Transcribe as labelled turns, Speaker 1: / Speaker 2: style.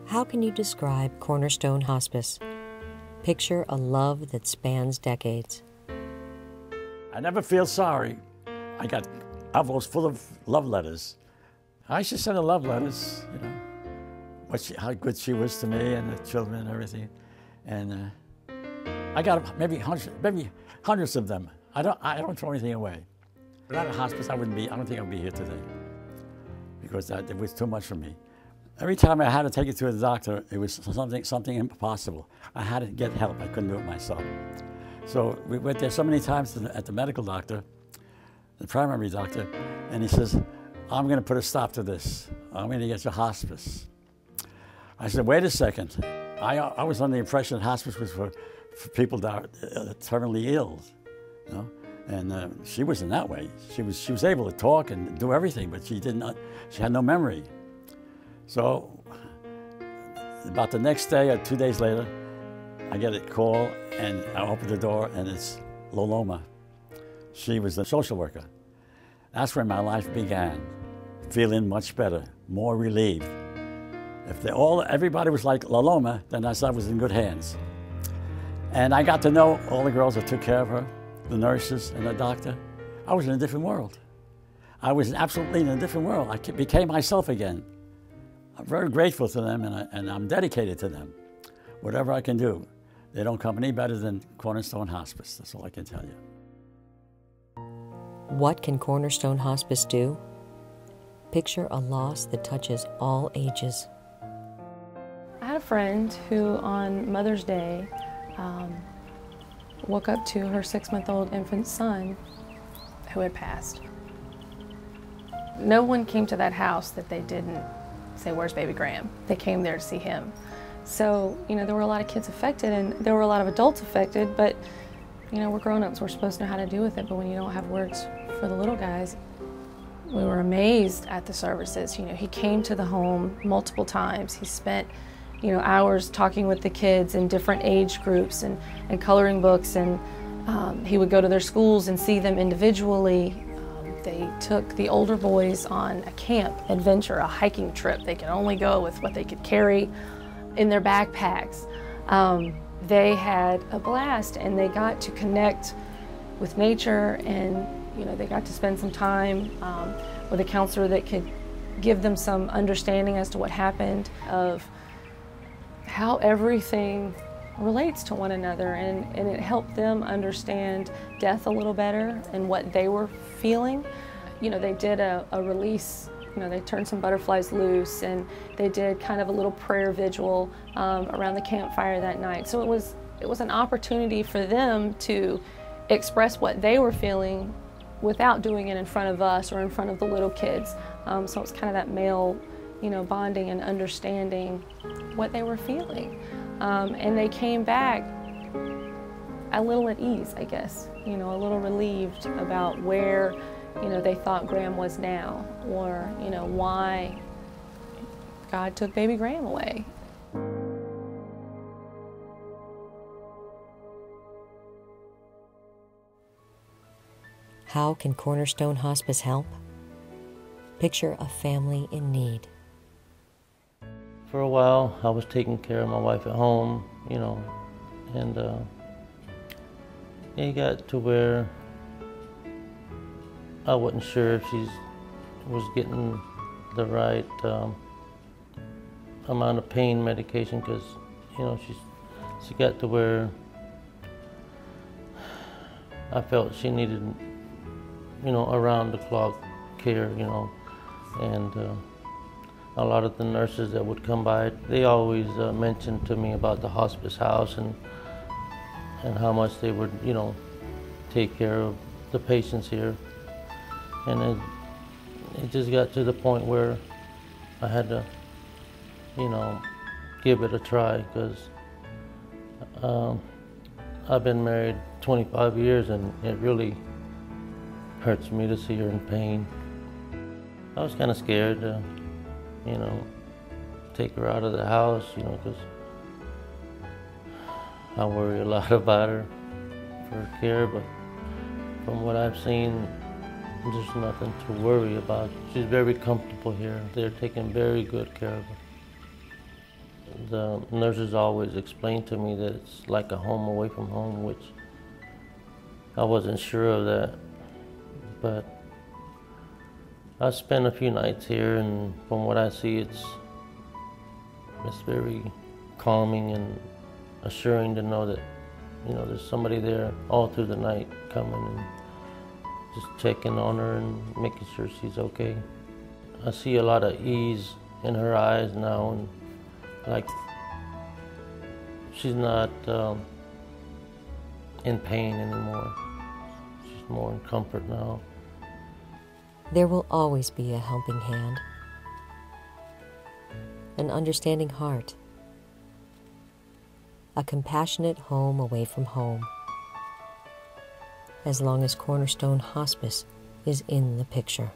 Speaker 1: How can you describe Cornerstone Hospice? Picture a love that spans decades.
Speaker 2: I never feel sorry. I got envelopes full of love letters. I should send her love letters, you know, how good she was to me and the children and everything. And I got maybe hundreds of them. I don't throw anything away. Without a hospice, I don't think I would be here today, because it was too much for me. Every time I had to take it to the doctor, it was something impossible. I had to get help. I couldn't do it myself. So we went there so many times at the medical doctor, the primary doctor, and he says, I'm going to put a stop to this. I'm going to get you hospice. I said, wait a second. I was under the impression that hospice was for people that are terminally ill, you know? And she wasn't that way. She was able to talk and do everything, but she had no memory. So about the next day or 2 days later, I get a call and I open the door and it's Loloma. She was a social worker. That's where my life began, feeling much better, more relieved. If everybody was like Loloma, then I was in good hands. And I got to know all the girls that took care of her, the nurses and the doctor. I was in a different world. I was absolutely in a different world. I became myself again. I'm very grateful to them, and I'm dedicated to them. Whatever I can do, they don't come any better than Cornerstone Hospice. That's all I can tell you.
Speaker 1: What can Cornerstone Hospice do? Picture a loss that touches all ages.
Speaker 3: I had a friend who on Mother's Day woke up to her 6-month-old infant son who had passed. No one came to that house that they didn't say, where's baby Graham? They came there to see him. So, you know, there were a lot of kids affected and there were a lot of adults affected, but, you know, we're grown-ups, we're supposed to know how to deal with it, but when you don't have words for the little guys, we were amazed at the services. You know, he came to the home multiple times. He spent, you know, hours talking with the kids in different age groups and coloring books, and he would go to their schools and see them individually. They took the older boys on a camp adventure, a hiking trip. They could only go with what they could carry in their backpacks. They had a blast and they got to connect with nature, and you know, they got to spend some time with a counselor that could give them some understanding as to what happened, of how everything relates to one another, and it helped them understand death a little better and what they were feeling. You know, they did a release, you know, they turned some butterflies loose, and they did kind of a little prayer vigil around the campfire that night. So it was an opportunity for them to express what they were feeling without doing it in front of us or in front of the little kids. So it's kind of that male, you know, bonding and understanding what they were feeling. And they came back a little at ease, I guess, you know, a little relieved about where, you know, they thought Graham was now, or, you know, why God took baby Graham away.
Speaker 1: How can Cornerstone Hospice help? Picture a family in need.
Speaker 4: For a while, I was taking care of my wife at home, you know, and it got to where I wasn't sure if she was getting the right amount of pain medication, because, you know, she got to where I felt she needed, you know, around-the-clock care, you know, and a lot of the nurses that would come by, they always mentioned to me about the hospice house and how much they would, you know, take care of the patients here. And it just got to the point where I had to, you know, give it a try, because I've been married 25 years and it really hurts me to see her in pain. I was kind of scared to, you know, take her out of the house, you know, because I worry a lot about her for her care, but from what I've seen, there's nothing to worry about. She's very comfortable here. They're taking very good care of her. The nurses always explained to me that it's like a home away from home, which I wasn't sure of that. But I spent a few nights here, and from what I see, it's very calming and assuring to know that, you know, there's somebody there all through the night coming and just checking on her and making sure she's okay. I see a lot of ease in her eyes now, and like she's not in pain anymore. She's more in comfort now.
Speaker 1: There will always be a helping hand, an understanding heart, a compassionate home away from home, as long as Cornerstone Hospice is in the picture.